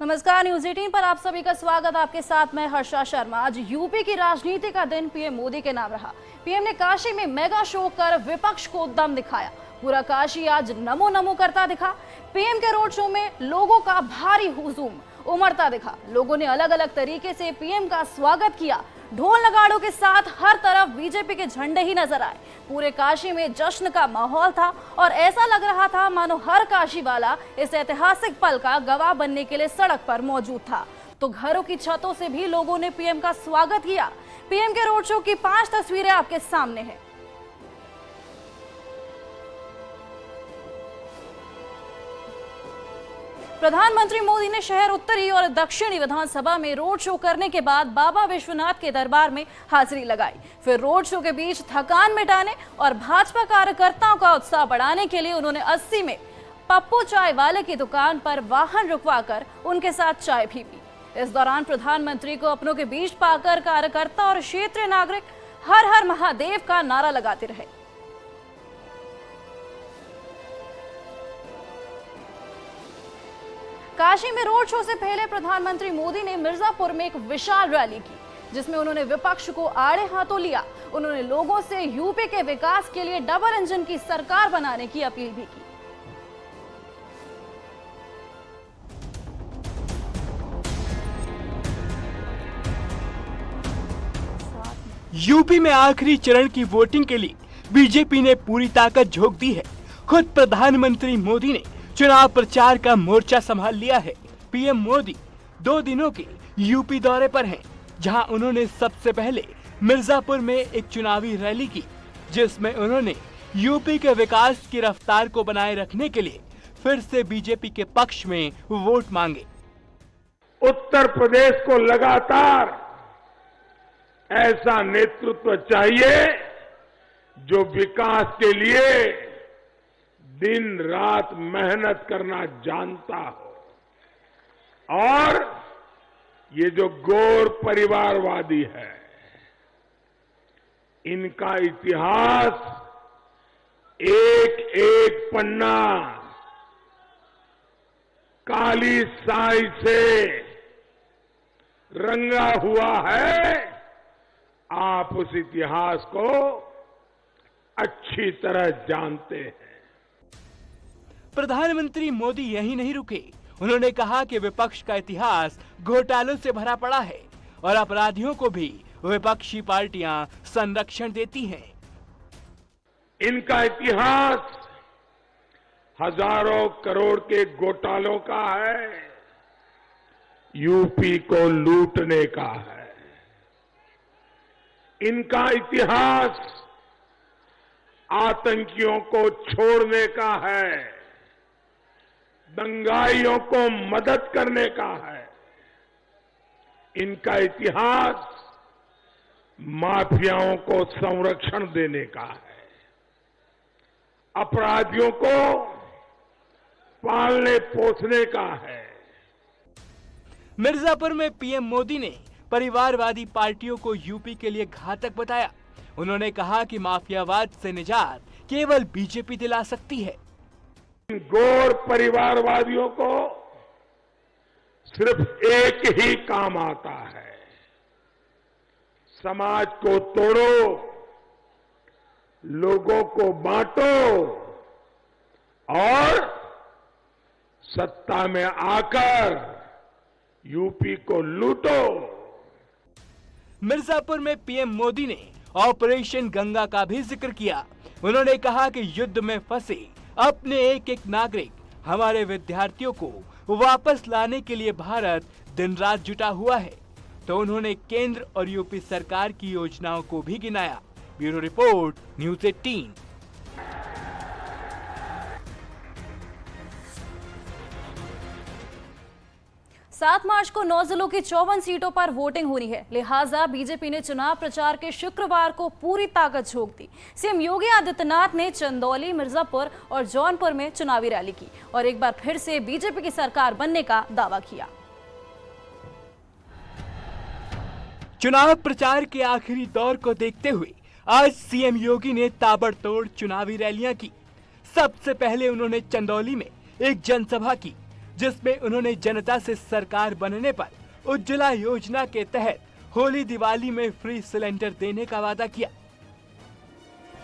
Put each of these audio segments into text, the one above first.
नमस्कार, न्यूज 18 पर आप सभी का स्वागत। आपके साथ मैं हर्षा शर्मा। आज यूपी की राजनीति का दिन पीएम मोदी के नाम रहा। पीएम ने काशी में मेगा शो कर विपक्ष को दम दिखाया। पूरा काशी आज नमो नमो करता दिखा। पीएम के रोड शो में लोगों का भारी हुजूम उमड़ता दिखा। लोगों ने अलग अलग तरीके से पीएम का स्वागत किया। ढोल नगाड़ों के साथ हर तरफ बीजेपी के झंडे ही नजर आए। पूरे काशी में जश्न का माहौल था और ऐसा लग रहा था मानो हर काशी वाला इस ऐतिहासिक पल का गवाह बनने के लिए सड़क पर मौजूद था। तो घरों की छतों से भी लोगों ने पीएम का स्वागत किया। पीएम के रोड शो की 5 तस्वीरें आपके सामने हैं। प्रधानमंत्री मोदी ने शहर उत्तरी और दक्षिणी विधानसभा में रोड शो करने के बाद बाबा विश्वनाथ के दरबार में हाजिरी लगाई। फिर रोड शो के बीच थकान मिटाने और भाजपा कार्यकर्ताओं का उत्साह बढ़ाने के लिए उन्होंने 80 में पप्पू चाय वाले की दुकान पर वाहन रुकवाकर उनके साथ चाय भी पी। इस दौरान प्रधानमंत्री को अपनों के बीच पाकर कार्यकर्ता और क्षेत्रीय नागरिक हर हर महादेव का नारा लगाते रहे। काशी में रोड शो से पहले प्रधानमंत्री मोदी ने मिर्जापुर में एक विशाल रैली की, जिसमें उन्होंने विपक्ष को आड़े हाथों लिया। उन्होंने लोगों से यूपी के विकास के लिए डबल इंजन की सरकार बनाने की अपील भी की। यूपी में आखिरी चरण की वोटिंग के लिए बीजेपी ने पूरी ताकत झोंक दी है। खुद प्रधानमंत्री मोदी ने चुनाव प्रचार का मोर्चा संभाल लिया है। पीएम मोदी 2 दिनों के यूपी दौरे पर हैं, जहां उन्होंने सबसे पहले मिर्जापुर में एक चुनावी रैली की, जिसमें उन्होंने यूपी के विकास की रफ्तार को बनाए रखने के लिए फिर से बीजेपी के पक्ष में वोट मांगे। उत्तर प्रदेश को लगातार ऐसा नेतृत्व चाहिए जो विकास के लिए दिन रात मेहनत करना जानता हो। और ये जो गौर परिवारवादी है, इनका इतिहास एक एक पन्ना काली स्याही से रंगा हुआ है। आप उस इतिहास को अच्छी तरह जानते हैं। प्रधानमंत्री मोदी यही नहीं रुके। उन्होंने कहा कि विपक्ष का इतिहास घोटालों से भरा पड़ा है और अपराधियों को भी विपक्षी पार्टियां संरक्षण देती हैं। इनका इतिहास हजारों करोड़ के घोटालों का है, यूपी को लूटने का है। इनका इतिहास आतंकियों को छोड़ने का है, दंगाइयों को मदद करने का है। इनका इतिहास माफियाओं को संरक्षण देने का है, अपराधियों को पालने पोसने का है। मिर्जापुर में पीएम मोदी ने परिवारवादी पार्टियों को यूपी के लिए घातक बताया। उन्होंने कहा कि माफियावाद से निजात केवल बीजेपी दिला सकती है। गौर परिवारवादियों को सिर्फ एक ही काम आता है, समाज को तोड़ो, लोगों को बांटो और सत्ता में आकर यूपी को लूटो। मिर्जापुर में पीएम मोदी ने ऑपरेशन गंगा का भी जिक्र किया। उन्होंने कहा कि युद्ध में फंसे अपने एक एक नागरिक, हमारे विद्यार्थियों को वापस लाने के लिए भारत दिन रात जुटा हुआ है। तो उन्होंने केंद्र और यूपी सरकार की योजनाओं को भी गिनाया। Bureau report, news 18। 7 मार्च को 9 जिलों की 54 सीटों पर वोटिंग होनी है। लिहाजा बीजेपी ने चुनाव प्रचार के शुक्रवार को पूरी ताकत झोंक दी। सीएम योगी आदित्यनाथ ने चंदौली, मिर्जापुर और जौनपुर में चुनावी रैली की और एक बार फिर से बीजेपी की सरकार बनने का दावा किया। चुनाव प्रचार के आखिरी दौर को देखते हुए आज सीएम योगी ने ताबड़तोड़ चुनावी रैलियां की। सबसे पहले उन्होंने चंदौली में एक जनसभा की, जिसमें उन्होंने जनता से सरकार बनने पर उज्ज्वला योजना के तहत होली दिवाली में फ्री सिलेंडर देने का वादा किया।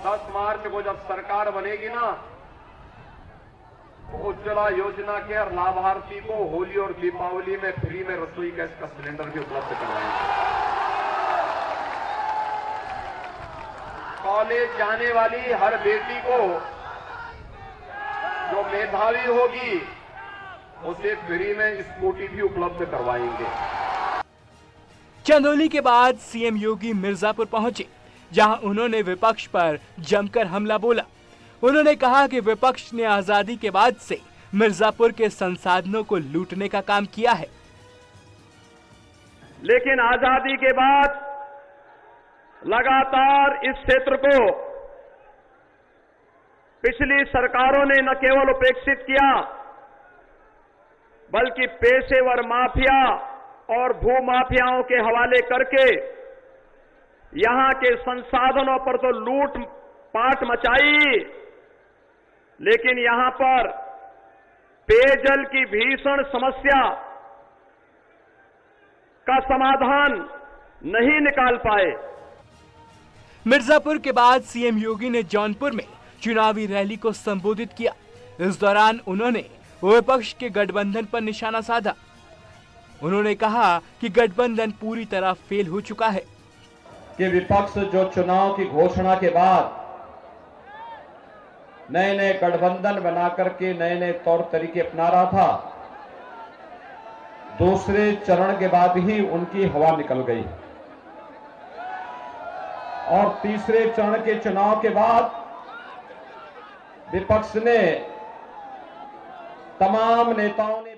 10 मार्च को जब सरकार बनेगी ना, उज्ज्वला योजना के हर लाभार्थी को होली और दीपावली में फ्री में रसोई गैस का सिलेंडर भी उपलब्ध करवाएंगे। कॉलेज जाने वाली हर बेटी को जो मेधावी होगी उसे फ्री में स्कूटी भी उपलब्ध करवाएंगे। चंदौली के बाद सीएम योगी मिर्जापुर पहुंचे, जहां उन्होंने विपक्ष पर जमकर हमला बोला। उन्होंने कहा कि विपक्ष ने आजादी के बाद से मिर्जापुर के संसाधनों को लूटने का काम किया है, लेकिन आजादी के बाद लगातार इस क्षेत्र को पिछली सरकारों ने न केवल उपेक्षित किया, बल्कि पेशेवर माफिया और भूमाफियाओं के हवाले करके यहां के संसाधनों पर तो लूट पाट मचाई, लेकिन यहां पर पेयजल की भीषण समस्या का समाधान नहीं निकाल पाए। मिर्जापुर के बाद सीएम योगी ने जौनपुर में चुनावी रैली को संबोधित किया। इस दौरान उन्होंने विपक्ष के गठबंधन पर निशाना साधा। उन्होंने कहा कि गठबंधन पूरी तरह फेल हो चुका है कि विपक्ष जो चुनाव की घोषणा के बाद नए नए गठबंधन बना करके नए नए तौर तरीके अपना रहा था, दूसरे चरण के बाद ही उनकी हवा निकल गई और तीसरे चरण के चुनाव के बाद विपक्ष ने तमाम नेताओं ने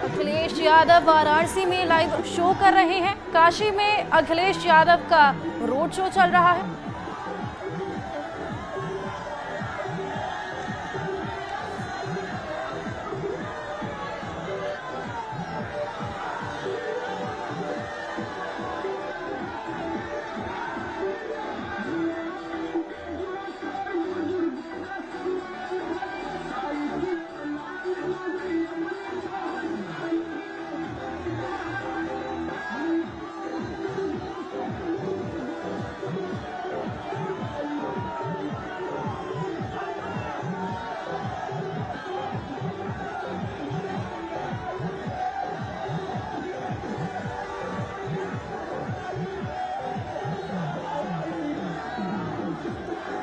अखिलेश यादव वाराणसी में लाइव शो कर रहे हैं। काशी में अखिलेश यादव का रोड शो चल रहा है।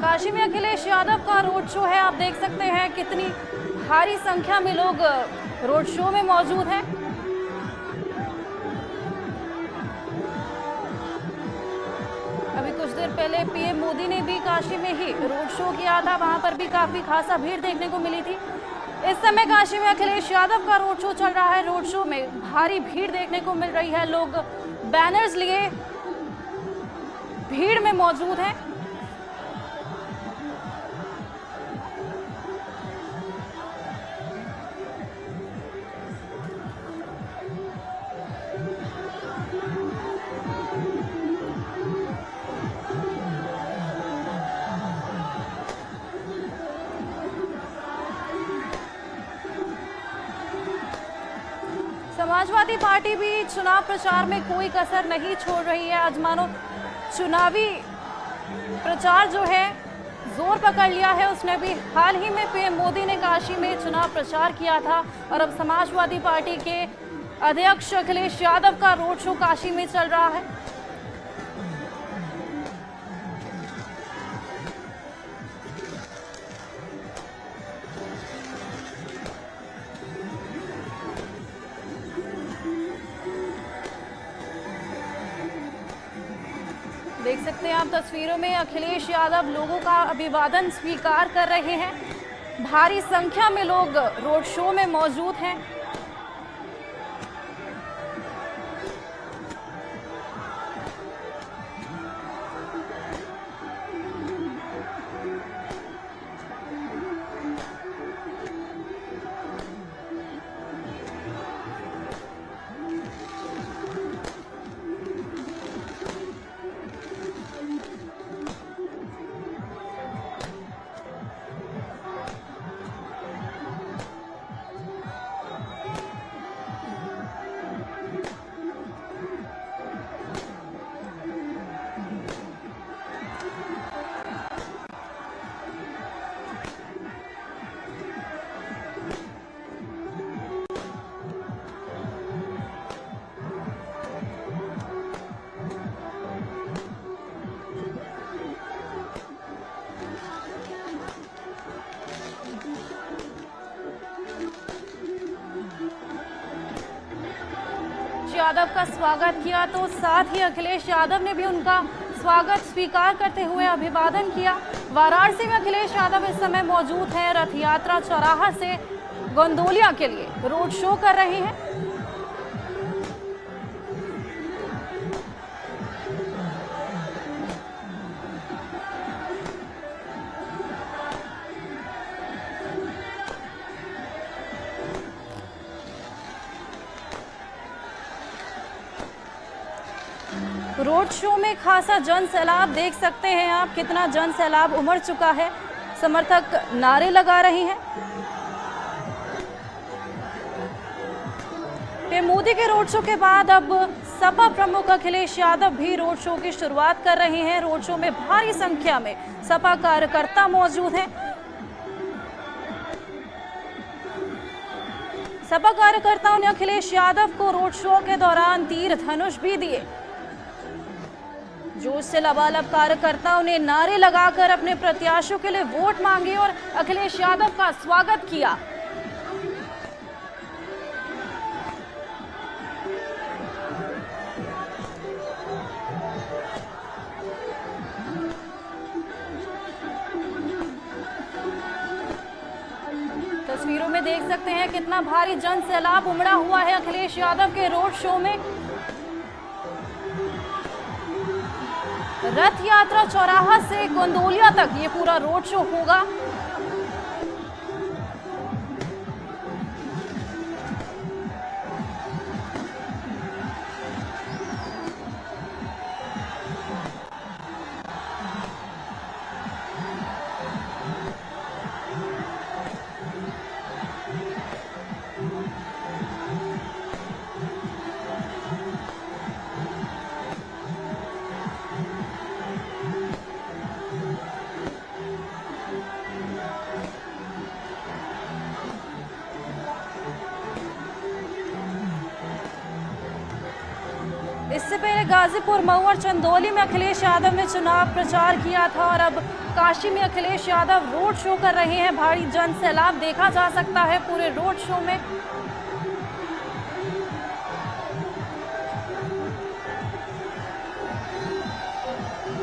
काशी में अखिलेश यादव का रोड शो है। आप देख सकते हैं कितनी भारी संख्या में लोग रोड शो में मौजूद हैं। अभी कुछ देर पहले पीएम मोदी ने भी काशी में ही रोड शो किया था, वहां पर भी काफी खासा भीड़ देखने को मिली थी। इस समय काशी में अखिलेश यादव का रोड शो चल रहा है। रोड शो में भारी भीड़ देखने को मिल रही है। लोग बैनर्स लिए भीड़ में मौजूद हैं। समाजवादी पार्टी भी चुनाव प्रचार में कोई कसर नहीं छोड़ रही है। आज मानो चुनावी प्रचार जो है जोर पकड़ लिया है। उसने भी हाल ही में पीएम मोदी ने काशी में चुनाव प्रचार किया था और अब समाजवादी पार्टी के अध्यक्ष अखिलेश यादव का रोड शो काशी में चल रहा है। देख सकते हैं आप तस्वीरों में अखिलेश यादव लोगों का अभिवादन स्वीकार कर रहे हैं। भारी संख्या में लोग रोड शो में मौजूद हैं। यादव का स्वागत किया तो साथ ही अखिलेश यादव ने भी उनका स्वागत स्वीकार करते हुए अभिवादन किया। वाराणसी में अखिलेश यादव इस समय मौजूद हैं। रथ यात्रा चौराहा से गोंदोलिया के लिए रोड शो कर रहे हैं। रोड शो में खासा जन सैलाब देख सकते हैं आप, कितना जन सैलाब उमड़ चुका है। समर्थक नारे लगा रहे हैं। पीएम मोदी के रोड शो के बाद अब सपा प्रमुख अखिलेश यादव भी रोड शो की शुरुआत कर रहे हैं। रोड शो में भारी संख्या में सपा कार्यकर्ता मौजूद हैं। सपा कार्यकर्ताओं ने अखिलेश यादव को रोड शो के दौरान तीर धनुष भी दिए। जोश से लबालब कार्यकर्ताओं ने नारे लगाकर अपने प्रत्याशियों के लिए वोट मांगे और अखिलेश यादव का स्वागत किया। तस्वीरों में देख सकते हैं कितना भारी जन सैलाब उमड़ा हुआ है अखिलेश यादव के रोड शो में। रथ यात्रा चौराहा से गोंदोलिया तक ये पूरा रोड शो होगा। इससे पहले गाजीपुर, मऊ और चंदौली में अखिलेश यादव ने चुनाव प्रचार किया था और अब काशी में अखिलेश यादव रोड शो कर रहे हैं। भारी जन सैलाब देखा जा सकता है पूरे रोड शो में।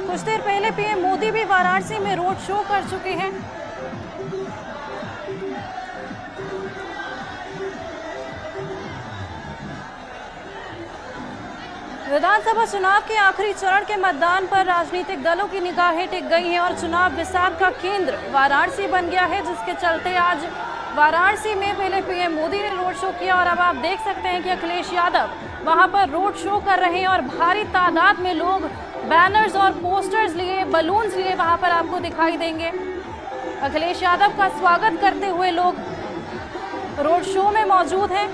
कुछ देर पहले पीएम मोदी भी वाराणसी में रोड शो कर चुके हैं। विधानसभा चुनाव के आखिरी चरण के मतदान पर राजनीतिक दलों की निगाहें टिक गई हैं और चुनाव विसार का केंद्र वाराणसी बन गया है, जिसके चलते आज वाराणसी में पहले पीएम मोदी ने रोड शो किया और अब आप देख सकते हैं कि अखिलेश यादव वहां पर रोड शो कर रहे हैं और भारी तादाद में लोग बैनर्स और पोस्टर्स लिए, बलून्स लिए वहां पर आपको दिखाई देंगे। अखिलेश यादव का स्वागत करते हुए लोग रोड शो में मौजूद हैं।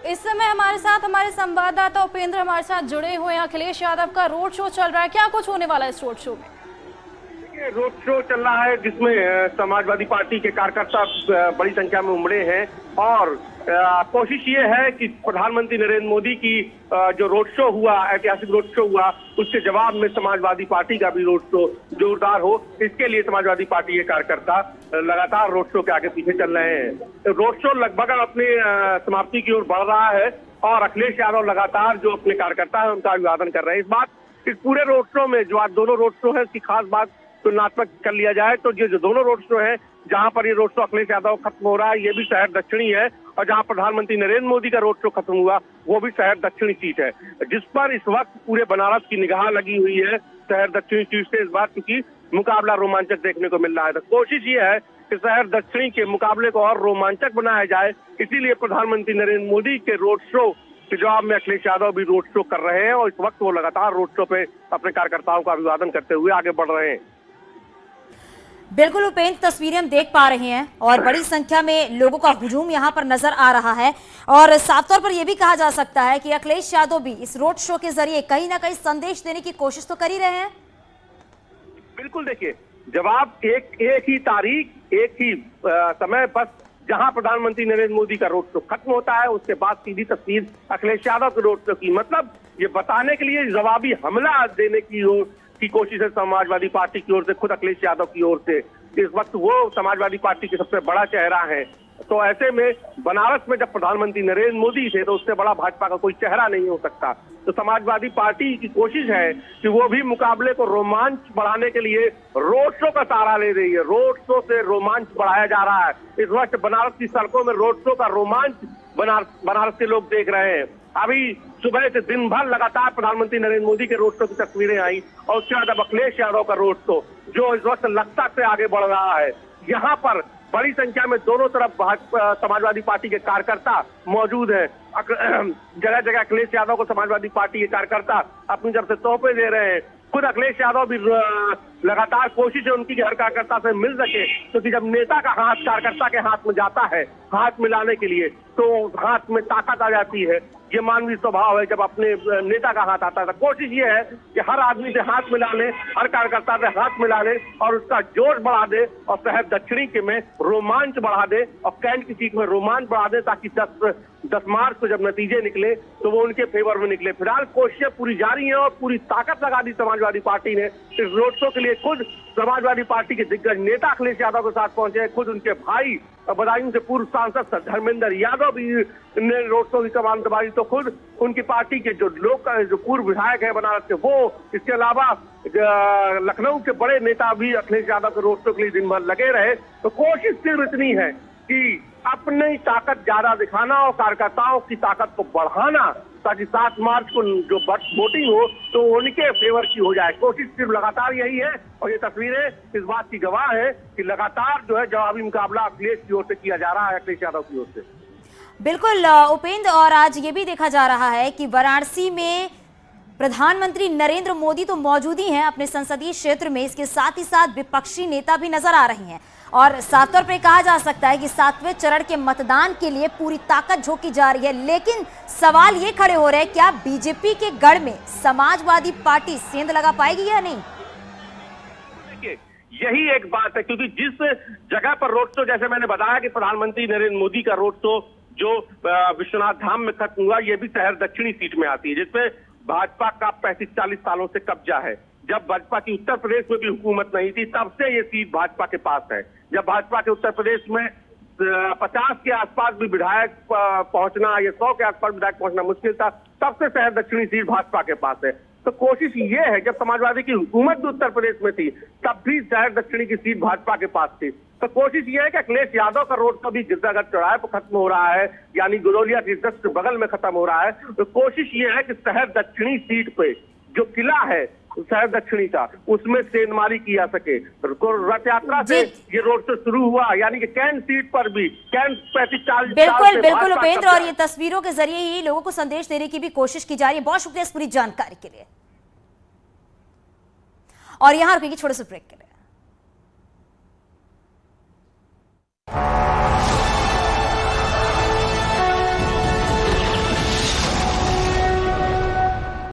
इस समय हमारे साथ हमारे संवाददाता उपेंद्र हमारे साथ जुड़े हुए हैं। अखिलेश यादव का रोड शो चल रहा है, क्या कुछ होने वाला है इस रोड शो में? रोड शो चल रहा है जिसमें समाजवादी पार्टी के कार्यकर्ता बड़ी संख्या में उमड़े हैं और कोशिश ये है कि प्रधानमंत्री नरेंद्र मोदी की जो रोड शो हुआ, ऐतिहासिक रोड शो हुआ, उसके जवाब में समाजवादी पार्टी का भी रोड शो जोरदार हो। इसके लिए समाजवादी पार्टी के कार्यकर्ता लगातार रोड शो के आगे पीछे चल रहे हैं। रोड शो लगभग अपनी समाप्ति की ओर बढ़ रहा है और अखिलेश यादव लगातार जो अपने कार्यकर्ता है उनका अभिवादन कर रहे हैं। इस पूरे रोड शो में जो आज दोनों रोड शो है उसकी खास बात तुलनात्मक कर लिया जाए तो ये जो दोनों रोड शो है, जहां पर ये रोड शो अखिलेश यादव खत्म हो रहा है, ये भी शहर दक्षिणी है, और जहां प्रधानमंत्री नरेंद्र मोदी का रोड शो खत्म हुआ वो भी शहर दक्षिणी सीट है, जिस पर इस वक्त पूरे बनारस की निगाह लगी हुई है शहर दक्षिणी सीट से। इस बार क्योंकि मुकाबला रोमांचक देखने को मिल रहा है, तो कोशिश ये है कि शहर दक्षिणी के मुकाबले को और रोमांचक बनाया जाए। इसीलिए प्रधानमंत्री नरेंद्र मोदी के रोड शो के जवाब में अखिलेश यादव भी रोड शो कर रहे हैं और इस वक्त वो लगातार रोड शो पे अपने कार्यकर्ताओं का अभिवादन करते हुए आगे बढ़ रहे हैं। बिल्कुल उपेंद्र, तस्वीरें हम देख पा रहे हैं और बड़ी संख्या में लोगों का हुजूम यहां पर नजर आ रहा है और साफ तौर पर यह भी कहा जा सकता है कि अखिलेश यादव भी इस रोड शो के जरिए कहीं ना कहीं संदेश देने की कोशिश तो कर ही रहे हैं। बिल्कुल, देखिए, जवाब एक ही तारीख, एक ही समय, बस जहां प्रधानमंत्री नरेंद्र मोदी का रोड शो खत्म होता है उसके बाद सीधी तस्वीर अखिलेश यादव के रोड शो की। मतलब ये बताने के लिए जवाबी हमला देने की कोशिश है समाजवादी पार्टी की ओर से, खुद अखिलेश यादव की ओर से। इस वक्त वो समाजवादी पार्टी के सबसे बड़ा चेहरा है, तो ऐसे में बनारस में जब प्रधानमंत्री नरेंद्र मोदी थे तो उससे बड़ा भाजपा का कोई चेहरा नहीं हो सकता। तो समाजवादी पार्टी की कोशिश है कि वो भी मुकाबले को रोमांच बढ़ाने के लिए रोड शो का सहारा ले रही है। रोड शो से रोमांच बढ़ाया जा रहा है। इस वक्त बनारस की सड़कों में रोड शो का रोमांच बनारस के लोग देख रहे हैं। अभी सुबह से दिन भर लगातार प्रधानमंत्री नरेंद्र मोदी के रोड शो की तस्वीरें आई और उसके बाद अब अखिलेश यादव का रोड शो जो इस वक्त लगता से आगे बढ़ रहा है। यहाँ पर बड़ी संख्या में दोनों तरफ समाजवादी पार्टी के कार्यकर्ता मौजूद हैं। जगह जगह अखिलेश यादव को समाजवादी पार्टी के कार्यकर्ता अपनी तरफ से तोहफे दे रहे हैं। खुद अखिलेश यादव भी लगातार कोशिश है उनकी हर कार्यकर्ता से मिल सके, क्योंकि जब नेता का हाथ कार्यकर्ता के हाथ में जाता है हाथ मिलाने के लिए तो हाथ में ताकत आ जाती है। ये मानवीय स्वभाव है जब अपने नेता का हाथ आता है। तो कोशिश ये है कि हर आदमी से हाथ मिला ले, हर कार्यकर्ता से हाथ मिला ले और उसका जोश बढ़ा दे और शहर दक्षिणी के में रोमांच बढ़ा दे और कैंट की सीट में रोमांच बढ़ा दे, ताकि 10 मार्च को जब नतीजे निकले तो वो उनके फेवर में निकले। फिलहाल कोशिशें पूरी जारी हैं और पूरी ताकत लगा दी समाजवादी पार्टी ने। इस रोड शो के लिए खुद समाजवादी पार्टी के दिग्गज नेता अखिलेश यादव के साथ पहुंचे, खुद उनके भाई बदायूं से पूर्व सांसद धर्मेंद्र यादव भी ने रोड शो की कमान संभाली, तो खुद उनकी पार्टी के जो पूर्व विधायक है बनारस के वो, इसके अलावा लखनऊ के बड़े नेता भी अखिलेश यादव के रोड शो के लिए दिन भर लगे रहे। तो कोशिश सिर्फ इतनी है कि अपनी ताकत ज्यादा दिखाना और कार्यकर्ताओं की ताकत को बढ़ाना, ताकि 7 मार्च को जो वोटिंग हो तो उनके फेवर की हो जाए। कोशिश सिर्फ लगातार यही है और ये तस्वीरें इस बात की गवाह है कि लगातार जो है जवाबी मुकाबला अखिलेश की ओर से किया जा रहा है, अखिलेश यादव की ओर से। बिल्कुल उपेंद्र, और आज ये भी देखा जा रहा है कि वाराणसी में प्रधानमंत्री नरेंद्र मोदी तो मौजूद ही हैं अपने संसदीय क्षेत्र में, इसके साथ ही साथ विपक्षी नेता भी नजर आ रहे हैं और साफ तौर पर कहा जा सकता है कि 7वें चरण के मतदान के लिए पूरी ताकत झोंकी जा रही है। लेकिन सवाल ये खड़े हो रहे हैं, क्या बीजेपी के गढ़ में समाजवादी पार्टी सेंध लगा पाएगी या नहीं? देखिए, यही एक बात है, क्योंकि जिस जगह पर रोड शो, जैसे मैंने बताया कि प्रधानमंत्री नरेंद्र मोदी का रोड शो जो विश्वनाथ धाम में खत्म हुआ, ये भी शहर दक्षिणी सीट में आती है, जिसपे भाजपा का 35-40 सालों से कब्जा है। जब भाजपा की उत्तर प्रदेश में भी हुकूमत नहीं थी तब से ये सीट भाजपा के पास है। जब भाजपा के उत्तर प्रदेश में 50 के आसपास भी विधायक पहुंचना या 100 के आसपास विधायक पहुंचना मुश्किल था, तब से शहर दक्षिणी सीट भाजपा के पास है। तो कोशिश ये है, जब समाजवादी की हुकूमत भी उत्तर प्रदेश में थी तब भी शहर दक्षिणी की सीट भाजपा के पास थी। तो कोशिश ये है कि अखिलेश यादव का रोड कभी गिरजागढ़ चौराहे पर खत्म हो रहा है, यानी गुलौलिया के जस्ट बगल में खत्म हो रहा है। तो कोशिश ये है कि शहर दक्षिणी सीट पे जो किला है शहर दक्षिणी का, उसमें सेंधमारी की जा सके। रथ यात्रा से ये रोड शो शुरू हुआ, यानी कि कैंट सीट पर भी कैंट 35-40 बिल्कुल उपेंद्र, और ये तस्वीरों के जरिए ही लोगों को संदेश देने की भी कोशिश की जा रही है। बहुत शुक्रिया इस पूरी जानकारी के लिए और यहाँ रुकेगी छोटे से ब्रेक के लिए।